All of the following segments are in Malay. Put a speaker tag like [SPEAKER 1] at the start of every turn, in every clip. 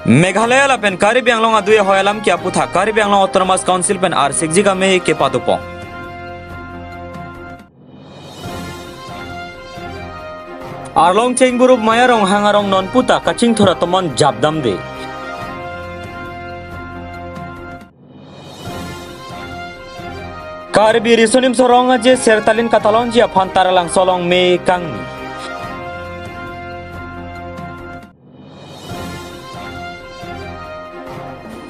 [SPEAKER 1] मेघालय लापेन कार्बी आंगलों अदुए होयालाम क्या पुथा कार्बी Anglong autonomous council pen R6G में के पादुपो आरलोंग चेंग बुरुब मायारोंग हांगारोंग नॉन पुता कचिंग थोड़ा तमन जाबदम दे कार्बी रिसोनिम सोरोंग जे सेरतालिन कतालों जी अफान तारालांग सोलोंग में कांगनी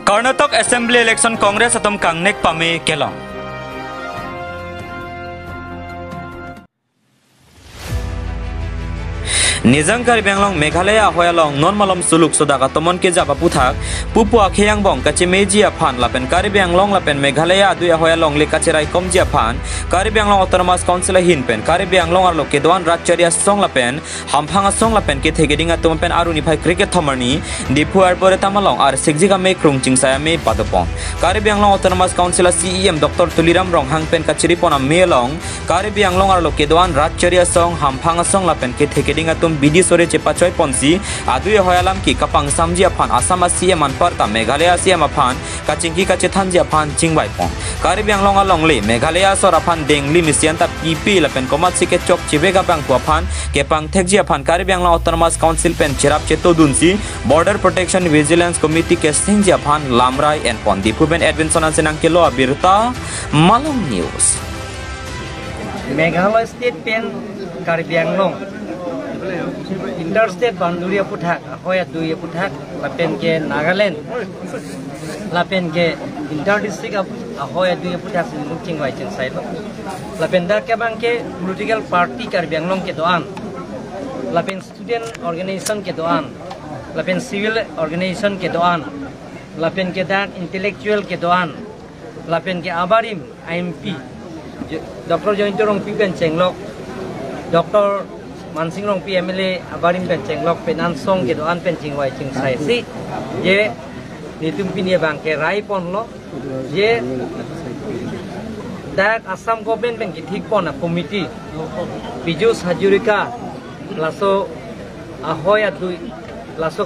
[SPEAKER 1] कर्नाटक असेंबली इलेक्शन कांग्रेस अतम कांगनेक पामे केलों निजंग कार्बी आंगलों मेघालय होयालों नॉर्मलम सुलुक सुदागा तमन के जाबा पुथाक पुपु आखेयांग बोंग कचे मेजी अफान लापेन कार्बी आंगलों लापेन मेघालय अदुया होयालों ले कचेराई कमजी अफान कार्बी आंगलों ऑटोनोमस काउंसिल हिन पेन कार्बी आंगलों आरलो केदवान राज्यरिया सोंग लापेन हामफांगा सोंग लापेन के थेगेदिंगा तुम पेन आरुनि फाइ क्रिकेट थमरनी दिपु आरबोरे तामालों R6G में क्रुंगचिंग साया में पादपों Karbi Anglong autonomous council CEM doctor Tuliram Ronghang पेन कचेरी पोना मेलों कार्बी आंगलों आरलो केदवान राज्यरिया सोंग हामफांगा सोंग लापेन के थेगेदिंगा तुम बिदी सोरे चेपाचोय पंसी आदुय होयालाम की कपांग सामजी अफान आसाम CM अनपर्ता मेघालय CM अफान काचिंगी काचे थानजी अफान चिंगबाइपों कार्बी आंगलों आलोंगले मेघालय सर अफान देंगली मिसियंता PP लपेन कोमात सिके चोक चिबेगा बांग अफान केपांग थेगजी अफान Karbi Anglong autonomous council pen चिराप चेतो दुनसी बॉर्डर प्रोटेक्शन विजिलेंस कमिटी के सिंगजी अफान लामराय एंड पोन दिपुबेन एडविनसन सेनांग केलो अबिरता मालूम न्यूज
[SPEAKER 2] Meghalaya state pen Karbi Anglong interstate boundary पुथाक होया दुई पुथाक लापेन के नागालैंड लापेन के इंटर डिस्ट्रिक्ट होया दुई पुथाक मुकिंग वाइचन साइड लापेन दा के बांग के पॉलिटिकल पार्टी कार्बी आंगलों के दोआन लापेन स्टूडेंट ऑर्गेनाइजेशन के दोआन लापेन सिविल ऑर्गेनाइजेशन के दोआन लापेन के दा इंटेलेक्चुअल के दोआन लापेन के आबारिम IMP डॉक्टर जॉइंटरोंग पीपेन चेंगलोक डॉक्टर मानसिंग रोंग PMLA आबारिम पेन चेंगलोक पेनान सोंग के दोआन पेन चिंगवाई चिंग साइसी ये नितुम पिनिया बांग के राय पोनलो ये दाक आसाम गवर्नमेंट पेन की ठीक पोना कमिटी बिजुस हाजुरिका लासो ahoya दुई लासो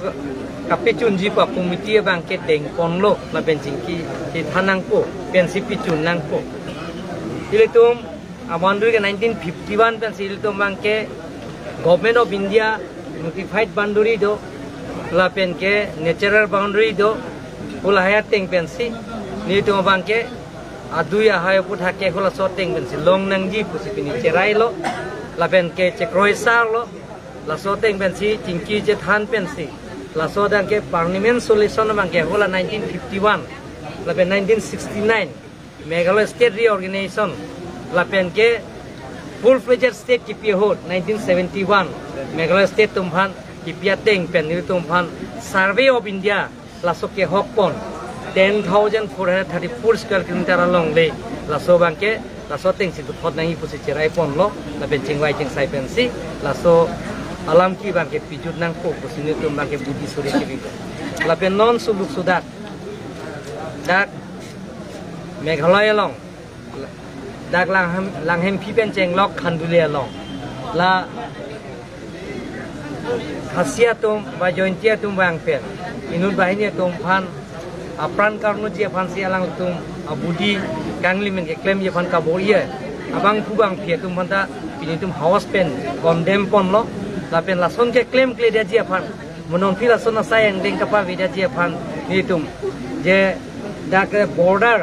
[SPEAKER 2] कापेचुन जीपा कमिटी बांग के देंग पोनलो ना पेन चिंकी के थानांग को पेन सिपिचुन नांग को इले तुम अबांडुरी के 1951 पेन सिले तुम बांग के government of India notified boundary दो लापेन के नेचुरल बाउंड्री दो उलाहाया टेंग पेंसी नी तो बांग के आदुया हाय पुथा के होला सो टेंग पेंसी लोंग नंगी पुसिपिनी चेराई लो लापेन के चेक्रोइसार लो लासो टेंग पेंसी चिंकी जे थान पेंसी लासो दांग के पार्लियामेंट सोल्यूशन बांग के होला 1951 लापेन 1969 मेघालय स्टेट रीऑर्गेनाइजेशन लापेन के full-fledged state kipiya hot 1971 Meghalaya state tumhan kipiya teng pen ni tumhan survey of India laso ke hokpon 10,434 square kilometer along le laso bangke laso teng si thot nangi pusi cherai pon lo la ben chingwai ching sai pen si laso alam ki bangke pijut nang ko pusi ni tum bangke budi suri ki la ben non suluk sudak dak Meghalaya long dak lang hem pipen cheng lok khandulia long la khasia tum ba jointia tum bang pen inun bahini tum phan apran karnu je phan si alang tum abudi kangli men ke claim je phan ka boye abang kubang phe tum phan pini tum house pen condemn pon lo la pen la son ke claim kle dia je phan monon phi la son na sayang deng kapa vida je phan ni tum je dak border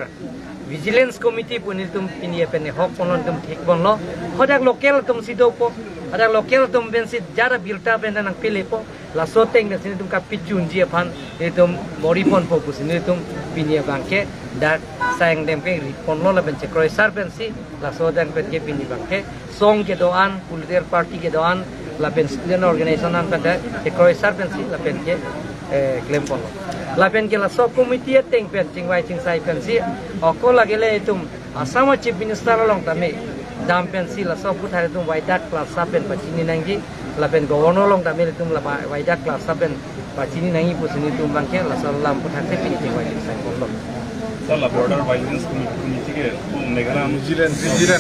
[SPEAKER 2] Vigilance Committee pun itu pini apa ni hok ponon tum tik pon lo, hodak lokal tum sido po, hodak lokal tum bensi jara bilta benda nang pilih po, la soteng dan sini tum kapicun dia pan, itu body pon fokus ini tum pini bangke, dak sayang dem ke pon lo la benci kroisar bensi, la soteng benci pini bangke, song ke doan, political party ke doan, la ben student organization an pada ke kroisar bensi, la benci claim pon lo. Lapen ke la so committee teng pen chingwai chingsai pen si oko lagele tum asama chief minister long tame dam pen si la so puthare tum waidat class sapen pachini nangi lapen governor long tame tum la waidat class sapen pachini nangi pusini tum bangke la so lam puthare pin chingwai chingsai pon lo
[SPEAKER 3] Salah border violence committee ke Meghalaya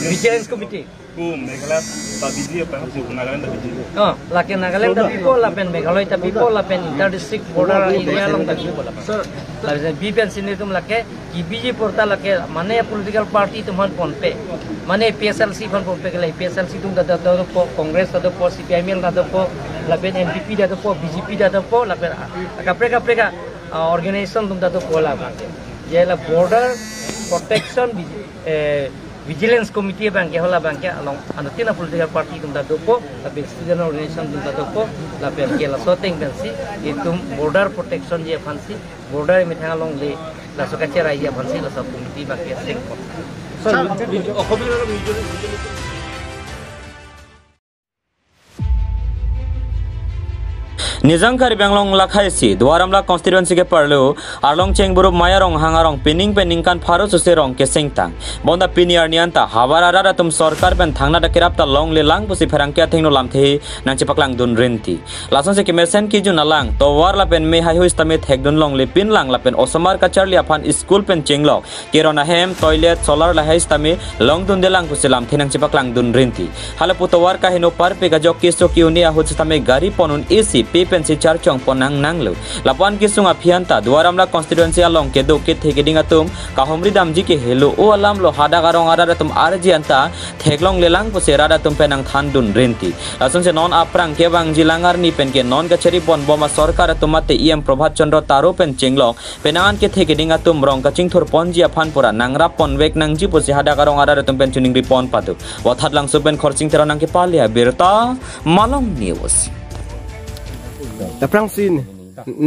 [SPEAKER 2] vigilance committee
[SPEAKER 3] Meghalaya tapi dia apa sih Nagaland tapi dia
[SPEAKER 2] oh lakin Nagaland tapi po lapen Meghalaya tapi po lapen inter district border area long tapi po lapen sir lalu BPN sini tum lake BJ porta lake mana political party tuman ponpe mana PSLC fan ponpe ke PSLC tum dada po Congress dada po CPIM dada po lapen NPP dada po BJP dada po lapen kapreka organisation tum dada po lapen jadi border protection vigilance committee bang ke hola bang ke along anatina political party tum da dopo la student organization tum da dopo la per ke la soteng bensi itum border protection je fansi border me thang along le la sokachera ya fansi la sub committee bang ke sing so
[SPEAKER 1] Nizang kari benglong lakhaisi Dwaramla constituency ke parlo arlong chengburub mayarong hangarong pining kan pharo suserong ke sengtang bonda piniar nianta habarara tum sarkar pen thangna da kirapta long le lang pusi pherangkya thengno lamthe nang chipaklang dun renti lason se kemersen ki juna lang to war la pen me hai hois tamet hekdun long le pin lang la pen osomar ka charli aphan school pen chenglok kirona hem toilet solar la hai stame long dun de lang pusi lamthe nang chipaklang dun renti hala putawar ka hino par pe ga jok kiso ki unia hoch tame gari ponun AC pensi charchong ponang nanglu lapan kisunga phianta Dwaramla constituency along ke do ke theke dinga tum kahomri damji ke helo o alam lo hada garong ara tum arji anta theklong lelang pu serada tum penang thandun renti asun se non aprang ke bang jilangar ni pen ke non gachari pon boma sarkar tumate em Prabhat Chandra taro pen chenglok penangan ke theke dinga tum rong ka chingthur ponji aphan pura nangra pon wek nangji pu se hada garong ara tum pen chuning ri pon patu wathat lang suben khorching teranang ke palia berta Malong News
[SPEAKER 4] แต่พรังซีน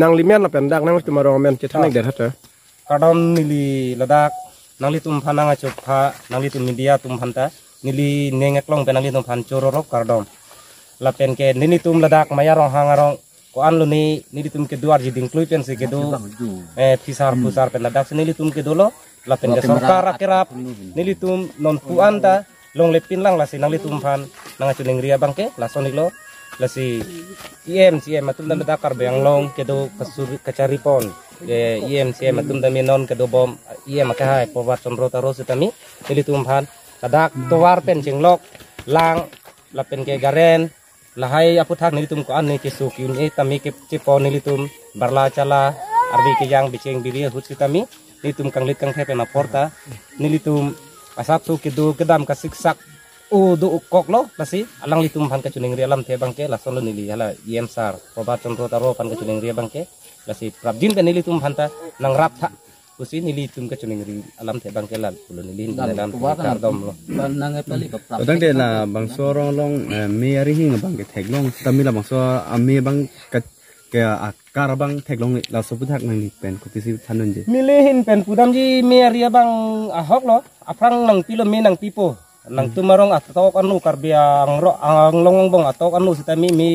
[SPEAKER 4] นางลิเมียนเราเป็นดักนางตุมารองเมียนจะทั้งเด็ดฮัตเตอร์
[SPEAKER 5] kadam nili ladak nangli tum phananga chopha nangli tum media tum phanta nili nengeklong pe nangli tum phan chororok kadam lapen ke nili tum ladak mayarong hangarong ko anlo ni nili tum ke duar jiding klui pen se ke do fisar pusar pen ladak nili tum ke dolo lapen ke sarkar akerap nili tum non puanta long lepin lang la si nangli tum phan nanga chuning ria bangke la sonilo la si CM atum da ladak bayang long ke do kacari pon CM atum da menon ke do bom makahai Prabhat Chandra taro sitami nili tum phan ladak towar pen chenglok lang lapen ke garen lahai aputhak nili tum ko an ke sukin e tami ke cipo nili tum barla chala arbi ke yang biceng biri hutitami nili tum kanglit kang thepe na porta nili tum asap su ke do kedam ka siksak do ukok lo lasi alang litum phan ka chuning ria lam the bangke la solo nili hala sar Prabhat Chandra taro pan ka chuning ria bangke lasi prabjin ka nili tum phanta nang rap tha kusi nili tum ka chuning ri alam the bangke la pulo nili dalam kardom lo
[SPEAKER 6] nang pali ka
[SPEAKER 4] tang de la bang sorong long me ari hing bang ke theklong tamila bang so ame bang ka ke akar bang theklong la soputhak nang pen ko tisi thanun je
[SPEAKER 5] milihin pen pudam ji me ria bang ahok lo aprang nang pilo me nang pipo nang tumarong atok anu karbiang ro ang longbong atok anu sitami mi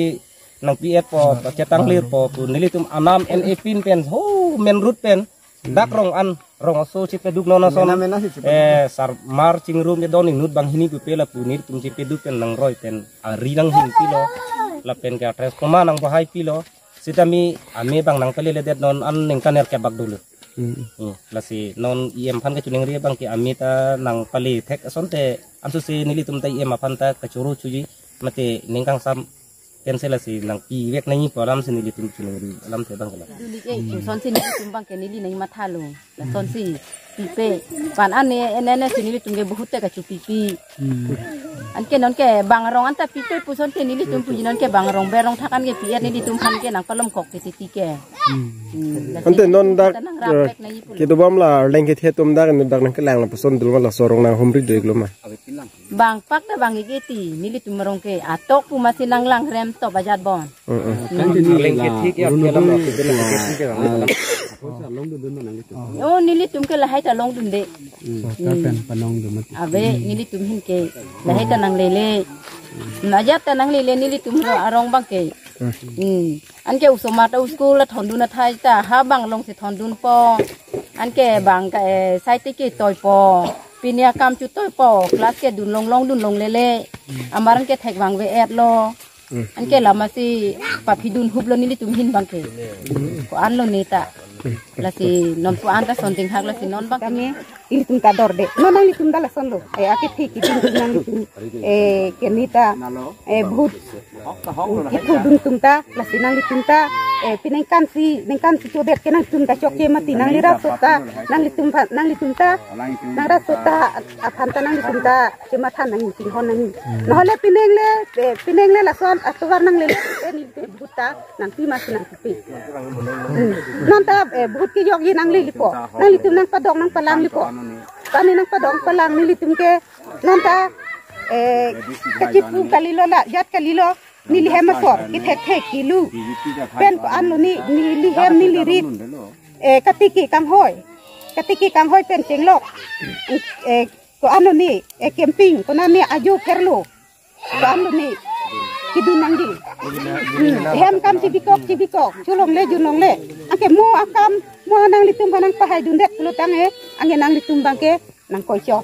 [SPEAKER 5] nang piet po cetang lir po nili tum anam pin pen ho men root pen dak rong an rong so ci peduk nono son sar mar cingrum de doni nut bang hini pu pela pu nir tum ci peduk pen nang roy pen ari nang hin pilo la pen ka tres koma nang bahai pilo sitami ame bang nang pele ledet non an ning kaner ke bak dulu lasi non phan ka chuning ria bang ki amita nang pali thek asonte amsu si nili tum tai aphan ta kachuru chuji mate ningkang sam pensela si nang pi wek nai polam si nili tum chuning ri alam the bang kala
[SPEAKER 6] son si nili tum bang ke nili nai mathalo la son si pipe pan ane enene si nili tum ge bahut ka chu pipi an ke non ke bangrong anta pipe pu son ke nili tum pu non ke bangrong berong thakan ge pier nili tum phan ke nang palom kok ke titi ke
[SPEAKER 4] ante non dak ke do bam la leng ke the tum dak nang ke lang la puson dul la sorong nang homri de gloma
[SPEAKER 6] bang pak da bang ge ti nili tum rong ke atok pu masin nang lang rem to bajat bon
[SPEAKER 5] leng ke thi ke alam la ke thi ke
[SPEAKER 6] oh nili tum ke la hai ta long dun de
[SPEAKER 4] ka pen panong dum
[SPEAKER 6] abe nili tum hin ke la hai ta nang lele najat ta nang lele nili tum arong bang ke an ke usoma ta school la thon dun na thai ta ha bang long se thon dun po an ke bang ka sai te ke toy po pinia kam chu toy po class ke dun long dun long lele amaran ke thek bang ve et lo anke lama si papidun hublo nili tumhin bangke ko anlo neta la si non pu anta sonding hak la si non bang
[SPEAKER 7] kami ini tum kador de no nang tum dala sondo ake thi ki tum nang tum kenita bhut ki dun tum ta la si nang tum ta pinengkan si codet kenang tum ta chok ke mati nang lira sota nang tum ta nang ra sota aphan ta nang tum ta ke mathan nang tin hon nang no le pineng le la son atwar nang le ni bhuta nang pi mas nang pi non ta bhut ki jog yi nang li po nang li tum nang padong nang palang li po kani nang padong palang ni li tum ke non ta kacipu kalilo la jat kalilo ni li hem for ki thek kilu pen ko anu ni li hem ni li rit katiki kang hoy pen chenglok ko anu ni camping ko na ni aju kerlo ko anu ni kidunanggi hem kam cibikok julong le ake mo akam mo nang litum kanang pahay dundet lutang ange nang litum bangke nang koicho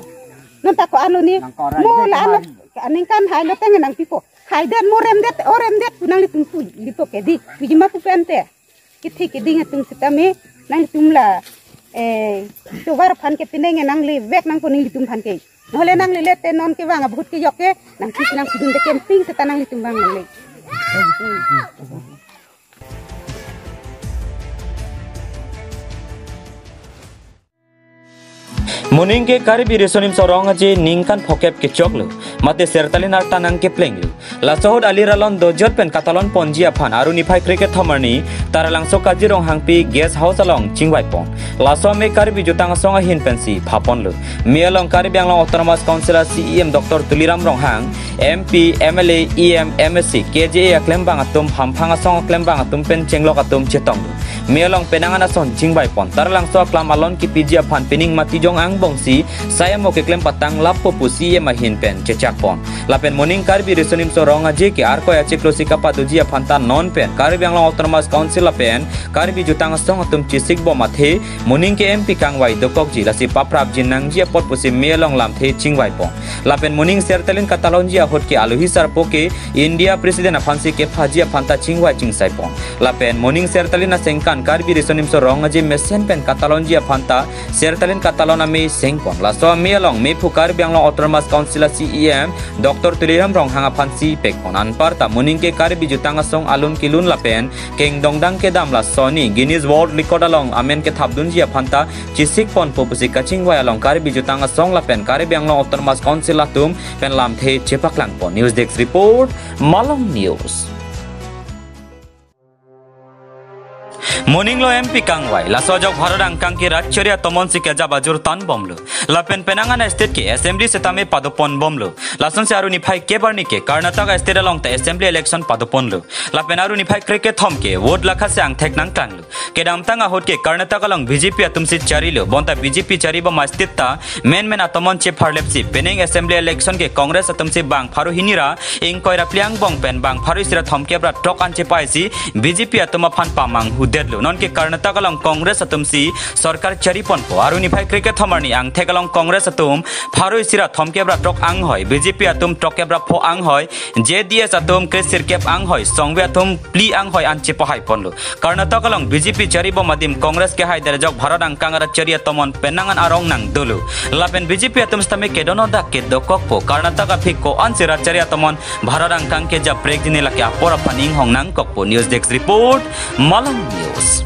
[SPEAKER 7] non ta ko anu ni mo la anu aning kan hay lo tang nang pipo hay den mo orem det nang litum pu lipo ke di pijima pu pente kithi ke dinga tum sitame nang litum la to war phan ke pineng nang li vek nang ko ning litum phan ke nole nang li lete non ke wanga bhut ke yoke nang pidun de camping seta nang litum bang le
[SPEAKER 1] Muning ke karibi resonim sorong aje ningkan phokep ke choklu mate sertalin ar tanang ke plenglu la sohod aliralon do jotpen katalon ponjia phan aru nifai cricket thamarni taralang so kajirong hangpi guest house along chingwai pon la so me karibi jutang songa hin pensi phapon lu me along karibi along autonomous councilor CEM Dr Tuliram Ronghang MP MLA EM MSC KJA aklem bang atum hamphanga song aklem bang atum pen chenglok atum chetong me along penangana son chingwai pon taralang so aklam alon ki pijia phan pening mati jong ang bongsi saya mo ke klem patang lapo pusi ye mahin pen cecak pon lapen morning karbi resonim sorong aje ke ar ko ache klosi kapa dujia phanta non pen karbi ang autonomous council pen karbi jutang song atum chisik bo mathe morning ke MP kangwai dokok ji lasi paprap jinang ji pot pusi melong lam the chingwai pon lapen morning sertalin katalon ji hot ke aluhi sar poke India president afansi ke phajia phanta chingwai chingsai pon lapen morning sertalin sengkan karbi resonim sorong aje mesen pen katalon ji phanta sertalin katalon ame sengpon la so me along me phukar biang long autonomous council CEM Dr Tuliram Ronghang phansi pekon anpar ta muning ke karbi jutang song alun kilun lapen keng dongdang ke dam la soni Guinness World Record along amen ke thabdun ji phanta chisik pon popusi kaching wai along karbi jutang song lapen karbi biang long autonomous council atum pen lam the chepak lang pon news desk report Malong News Morning lo MP kangwai la sojok bharodang kangki ratchoria tomon sike jabajur tan bomlu la penangana state ke assembly setame padopon bomlu la son se aruni phai kebarni ke Karnataka state along ta assembly election padopon lu la penaruni phai cricket thom ke vote lakha se ang thek nang tanglu ke damtanga hot ke Karnataka along BJP atumsi charilu bonta BJP chariba mastitta men atomon che pharlepsi peneng assembly election ke Congress atumsi bang pharu hinira ing koira pliang bong pen bang pharu sira thom ke bra tok anche paisi BJP atoma phan pamang hudet non ke Karnataka along Congress atumsi sarkar charipon po aruni phai cricket thamarni ang thekalong Congress atum pharoi sira thomke bra tok ang hoy BJP atum toke bra pho ang hoy JDS atum kesir kep ang hoy songbe atum pli ang hoy anche po hai ponlu Karnataka along BJP charibo madim Congress ke hai dere jok bharat ang kangara charia tomon penangan arong nang dulu lapen BJP atum stame ke dono dak ke dokok po Karnataka phikko ansira charia tomon bharat ang kang ke ja break dine lake apora paning hong nang kokpo news desk report Malang News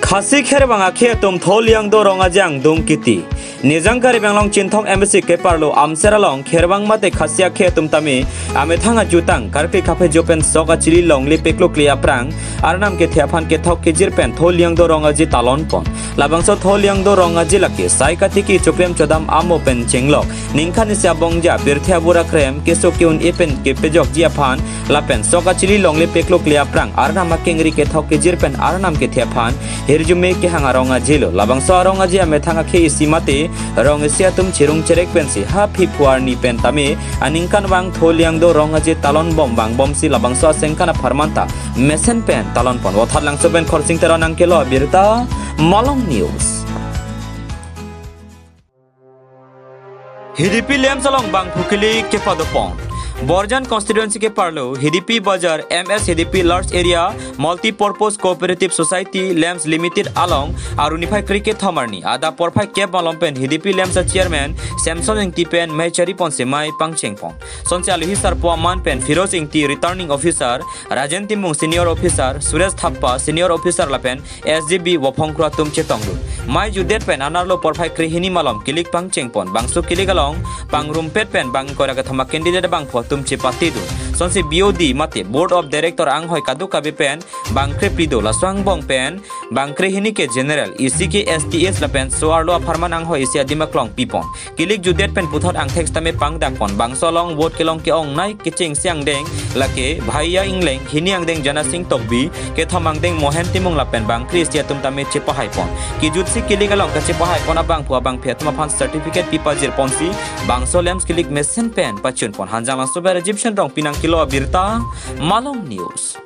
[SPEAKER 1] Khasi kher banga khe tum tholiang do ronga jang dum kiti nijang kari banglong chinthong embassy ke parlo amseralong kherbang mate khasia khe tum tami ame thanga jutang karpi khape jopen soga chili longli peklo klia prang arnam ke thiaphan ke thok ke jirpen tholiang do ronga ji talon pon labangso tholiang do ronga ji laki sai kathiki chokrem chodam amo pen chenglok ningkhani sia bongja birthia bura krem ke sokyun epen ke pejok ji aphan lapen soga chili longli peklo klia prang arnam kengri ke thok ke jirpen arnam ke thiaphan herjume ke hanga ronga jilo labangso ronga ji ame thanga khe isimate rong sia tum chirung cherek pensi ha phi puar ni pen tame aningkan wang tholiang do ronga ji talon bom bang bom si labangso sengkana farmanta mesen pen talon pon wathar langso pen khorsing tera nang kelo birta Malong News HDP Lem Salong Bang Phukili Kepadopong. Borjan constituency के parlo HDP Bazar MS HDP Large Area Multi-Purpose Cooperative Society Lems Limited along Arunify Cricket Thomarni Ada Porphai Kep Malompen HDP Lems Chairman Samson Ingti Pen Maichari Ponse Mai Pangchengpong Sonse Aluhisar Puaman Pen Firoz Ingti Returning Officer Rajan Timung Senior Officer Suresh Thappa Senior Officer Lapen SGB Wapongkra Tum Chetongru Mai Judet Pen Anarlo Porphai Krihini Malom Kilik Pangchengpon Bangsu Kilik along Pangrumpet Pen Bang Koraga Thama Candidate Bang tum cepatidu sonsi BOD mate Board of Director anghoi kadu kabe pen bangkre prido la swang bong pen bangkre hini ke general ECK STS la pen soarlo farman anghoi isia dimaklong pipon kilik judet pen puthot angthex tame pangdak pon bangsolong vote kelong ke ong nai kiching siang deng lake bhaiya ingleng hini ang deng jana sing tokbi ke thamang deng mohen timung la pen bangkre isia tum tame chepahai pon ki jutsi kilik along ka chepahai pon abang phua bang phetma phan certificate pipajir ponsi bangsolems kilik mesen pen pachun pon hanjang Super Egyptian Rong Pinang Kilo Birta Malong News.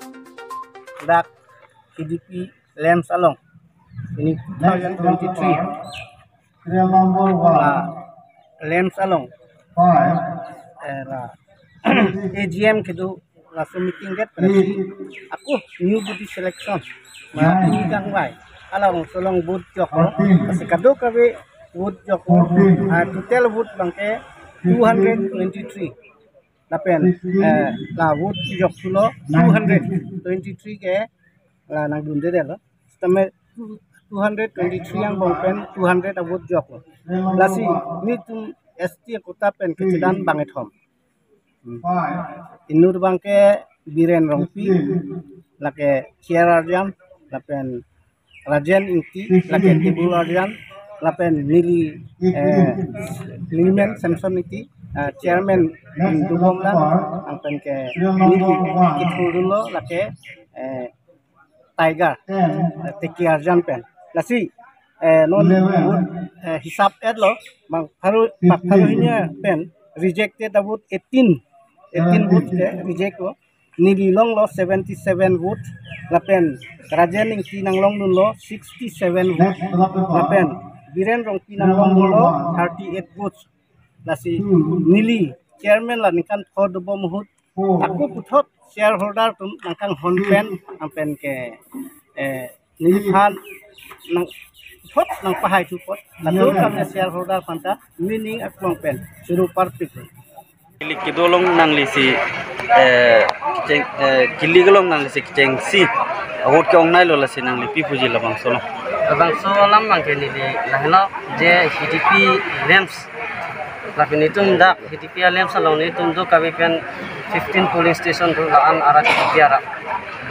[SPEAKER 8] Dak HDP Lem Salong ini 2023 Lem Salong AGM kedu langsung meeting get aku new body selection ini kang wai along solong boot joko kasi kado kabe boot joko total boot bangke 223 Lapen la vote jok sulo 223 ke la nang dunde de lo tame 223 yang bongpen 200 vote jok lasi ni tum ST kota pen kecidan bangetom inur bangke biren rongpi lake kiararjan lapen rajen inti lake tibul arjan lapen nili limen samson inti chairman dubom la angpen ke kithurulo lake tiger teki arjan pen lasi non hisab edlo mang haru hinya pen rejected about 18 vote ke reject lo nili long lo 77 vote lapen rajen ing tinang long nun lo 67 vote lapen biren rong tinang long lo 38 votes lasi nili chairman la nikan thod bomhut aku puthot shareholder tum nangkang honpen ampen ke nili phan nang thot nang pahai support lalu kam shareholder panta meaning aklong pen suru partik
[SPEAKER 9] kilik kidolong nang lisi kiligolong nang lisi cengsi awot ke ongnai lo lasi nang lipi puji labang solo lam mang ke nili lahno je HDP Lems Lakin itum dak HDP Lem Salong itum do kami pen 15 polling station do laan arah biara.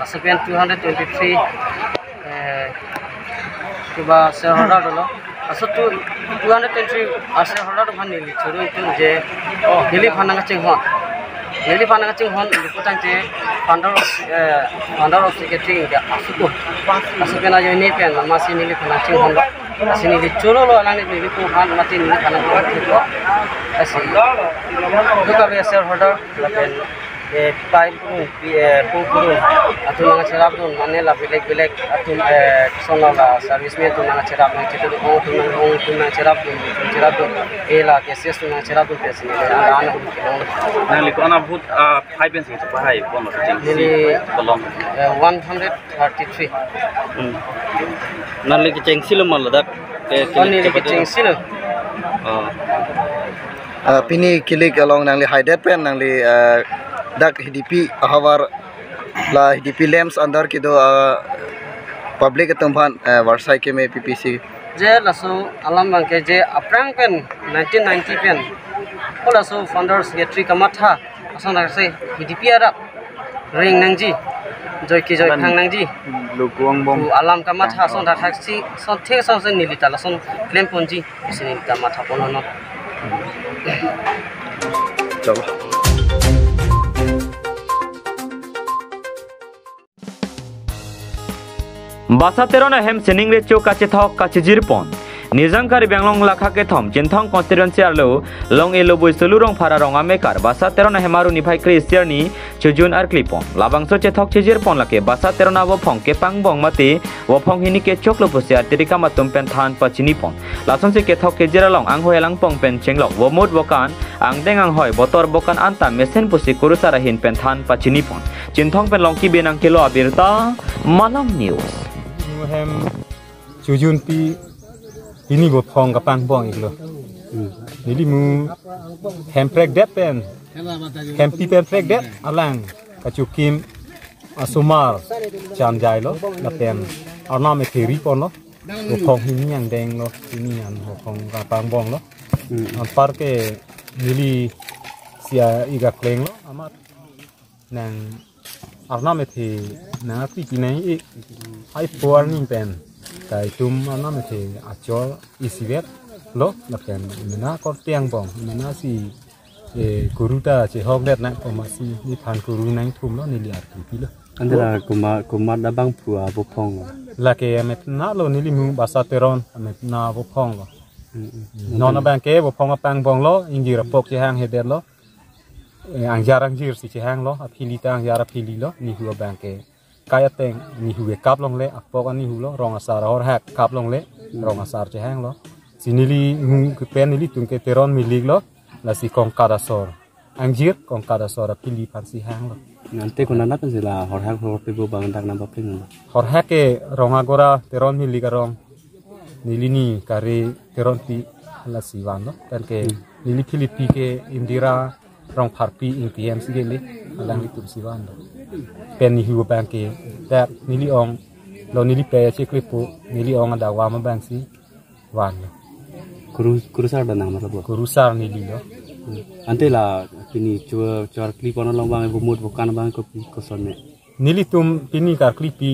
[SPEAKER 9] Masukkan 223 coba shareholder dulu. Asal tu 223 shareholder tu mana ni? Curu itu je hili panang kacing hon. Hili panang kacing hon itu tang je founder of secretary dia asuk. Masukkan aja ini pen masih hili panang kacing hon. Sini dicuru lo anak ini ku han mati ini karena buat itu asal juga biasa shareholder lapen pipe pun atau mana cerap tu mana lah bilek atau sonola serviceman tu mana cerap ni itu tu mana cerap tu lah cases tu mana cerap tu pesi ni anak
[SPEAKER 3] Nang liku anak but pipe yang itu pahai pun
[SPEAKER 9] ini 133
[SPEAKER 3] Nang liku cengsi lo malah dak
[SPEAKER 9] Nang liku cengsi lo
[SPEAKER 10] Pini kilik along nang li hided pen nang li dak HDP hawar la HDP Lems andar kido public tempat warsai ke me PPC
[SPEAKER 9] je lasu alam bangke je aprang pen 1990 pen lasu founders secretary kamatha asang darse HDP ara ring nangji joy khang nangji
[SPEAKER 3] lukuang bom
[SPEAKER 9] alam kamatha asang dar taxi son thek asang sen nilita lasun claim ponji sini kamatha ponono
[SPEAKER 10] coba
[SPEAKER 1] Basa terona hem sening recho kache thok kache jirpon nizang kari benglong lakha ke thom chinthong constituency arlo long elo bui sulurong phara rong amekar basa terona hemaru ni phai kristiar ni chujun ar klipon labang so chethok chejir pon lake basa terona bo phong ke pangbong mate wo phong hini ke choklo pusia tirika matum pen than pachini pon lason se ke thok ke jiralong ang hoelang pong pen chenglok wo mut bokan ang dengang hoi botor bokan anta mesen pusi kurusara hin pen than pachini pon chinthong pen long ki benang kilo abirta malam news
[SPEAKER 11] hem chujun pi ini bo phong ka pangbong iklo jadi mu hem prek det pen hem pi pen prek det alang kachukim asumar chan jai lo la pen arna me theri pon lo bo phong hini yang deng lo ini an bo phong ka pangbong lo an par ke nili sia iga kleng lo amat nang arna me thi na pi ki nai ik ai por ni pen kai tum arna me thi achol isivet lo la pen na ko tiang bong na si guruta che hok det na ko ma si ni phan guru nang thum lo ni liar pi lo
[SPEAKER 4] andra kuma da bang phua bo phong
[SPEAKER 11] la ke met na lo ni li mu basa teron met na bo phong lo non na bang ke bo phong pang bong lo ingi ra pok che hang he det lo ang jarang jir si che hang lo aphili tang jara phili lo ni hu bang ke kaya teng ni hu kap long le apok ani hu lo rong asar hor hak kap long le rong asar che hang lo sinili mu ke pen ni tung ke teron mi lig lo la si kong kadasor anjir kong kadasor aphili phan si hang lo
[SPEAKER 4] nanti kuna nat sila hor hak hor pe bo bang dak na ba ping
[SPEAKER 11] hor hak ke rong agora teron mi lig rong nili ni kare teron pi la si wan lo kan ke nili philipi ke indira rong pharpi intm sigeli alang litum siwan do pen ni hu bang ke that nili ong lo nili pe che klipu nili ong ada wa ma bang si wan
[SPEAKER 4] kurusar da nama lo
[SPEAKER 11] kurusar nili lo
[SPEAKER 4] ante la pini chua klip on long bang bo mut bukan bang ko sonne
[SPEAKER 11] nili tum pini kar klipi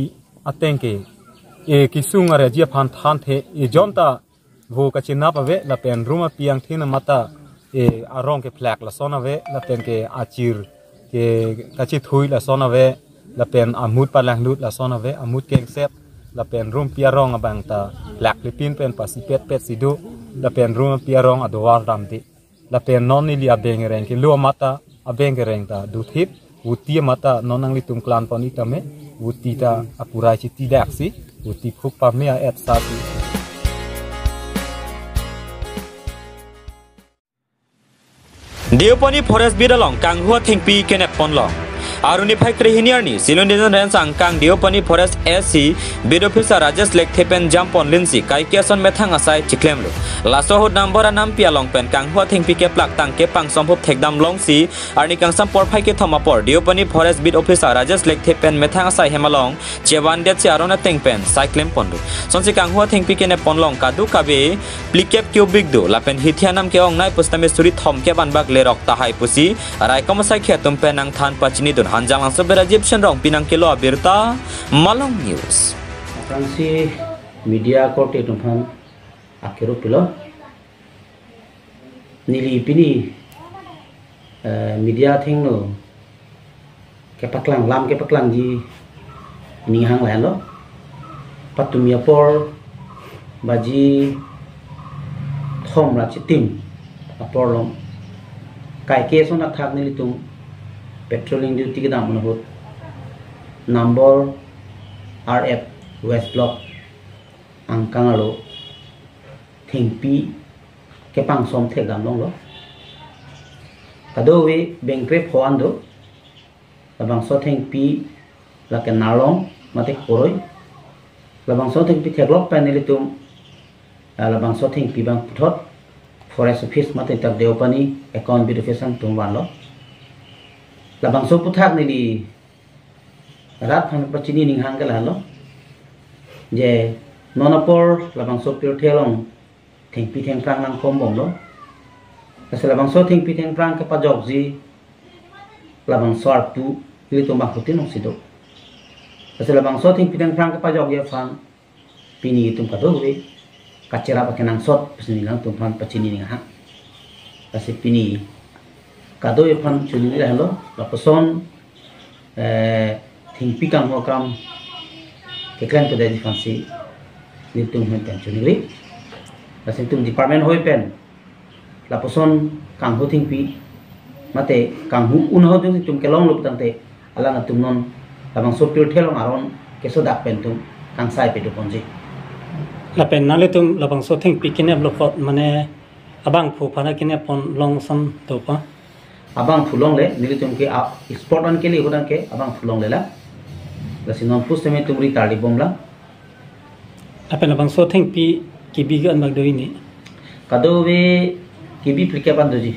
[SPEAKER 11] atengke e kisung are jia phan than the e jonta vo ka china pa ve la pen ruma piang thina mata e arong ke flak la sona ve la pen ke achir ke kachi thui la sona ve la pen amut pa lang lut la sona ve amut keng sep la pen rum piarong abang ta flak lipin pen pasipet pet sidu la pen rum piarong adwar damti la pen non ni li abeng reng ke lu mata abeng reng ta du thip uti mata nonang litum klan poni tame uti ta apurai chi ti daksi uti phuk pa me et sa
[SPEAKER 1] Dioponi forest bidalong kang hua thingpi kenep ponlong aruni phai krehiniar ni silon dijon ren sang kang dioponi forest SC bid officer Rajesh Lek thepen jampon linsi kai keson methang asai chiklem lo laso hot number anam pialong pen kang hua thingpi ke plak tang ke pang sompop thekdam long si arni kang sampor phai ke thomapor dioponi forest bid officer Rajesh Lek thepen methang asai hemalong chewan det si arona tengpen cyclem pondu sonsi kang hua thingpi ke ne ponlong kadu kabe plikep cubic do lapen hithianam ke ong nai pustame suri thom ke banbak le rok tahai pusi rai komsai khetum penang than pachini dun hanjang langsung berajib senrong pinang kilo abirta Malang News
[SPEAKER 12] Fransi media kote tumpan akhiru pilo nili pini media thing no kepaklang lam kepaklang ji ni hang lain lo patumia por baji thom ra chitim apor long kai ke so nak thak nili tung patrolling duty ke dam hot number RF West Block angkang alo thingpi ke pang som the gam long lo kado we bengkre phoan do labang so thingpi la ke nalong mate koroi labang so thingpi theklok paneli tum labang so thingpi bang thot forest office mate tak deopani account bid office ang tum wan lo labang so puthak nili rat phan pachini ning hang gala lo je nonapor labang so pir thelong thingpi theng prang nang khom bong lo ase labang so thingpi theng prang ke pajok ji labang so artu li to ma khotin ong sido ase labang so thingpi theng prang ke pajok ye phang pini tum ka do we kachera pa kenang sot pachini nang tum phan pachini ning ha ase pini kado ye phan chuni la lo la person thingpi kang ho kam ke klan to de fansi ni tum hen tan chuni lasin tum department hoi pen la poson kang ho thing pi mate kang hu un ho tum kelong lup tangte alang tum non labang software thelong aron keso dak pen tum kang sai pe do ponji
[SPEAKER 13] la pen nale tum labang so thing pi kine blok mane abang phu phana kine pon long sam to pa
[SPEAKER 12] abang phulong le nili tum ke sport on ke li hodan ke abang phulong le la lasin non pus teme tum ri tardi bomla
[SPEAKER 13] la pen labang so thing pi ki bi gan mag doi ni
[SPEAKER 12] kado we ki bi plike ban doji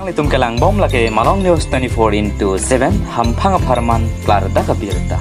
[SPEAKER 1] Litum kelang bom lagi Malong News 24/7 hampang aparman klar da kabirta.